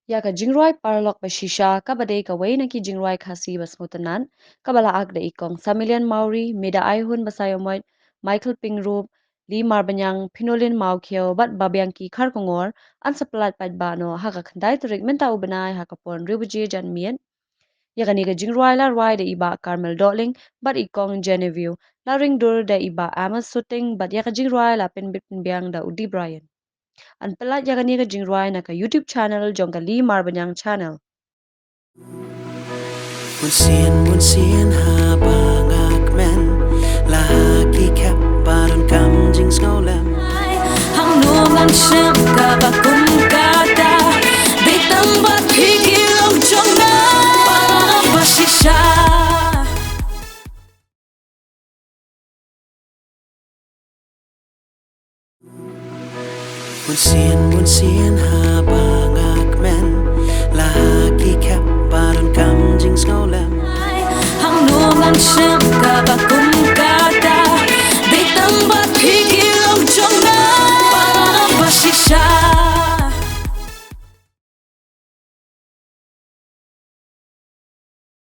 Ya ka Jingrwai Paralok Bashisha kabade ka way naki Jingrwai khasi Sngewtynnad kabala ag da ikong Samilian Maori Meda Aihun basayomoy Michael Pingrub Li Marbanyang Pinolin Maukyo bat babyangki kharkongor an saplat padbano haka khandai tarik menta ubanai hakapon ribuji jan mien ya kani ka Jingrwai la rwai da iba Carmel Dotling bat ikong Genevieve la ring dur da iba Amos Suting bat ya ka Jingrwai la pinbit pinbiang da Udi Brian an pelat ya kani ka Jingrwai na ka YouTube channel jong ka Li Marbanyang channel. Munsien habangak men lahaki kep baron kam jing skolem hang nuang shem ka bakum kata bitang bat higilong chongna bashisha Munsien haba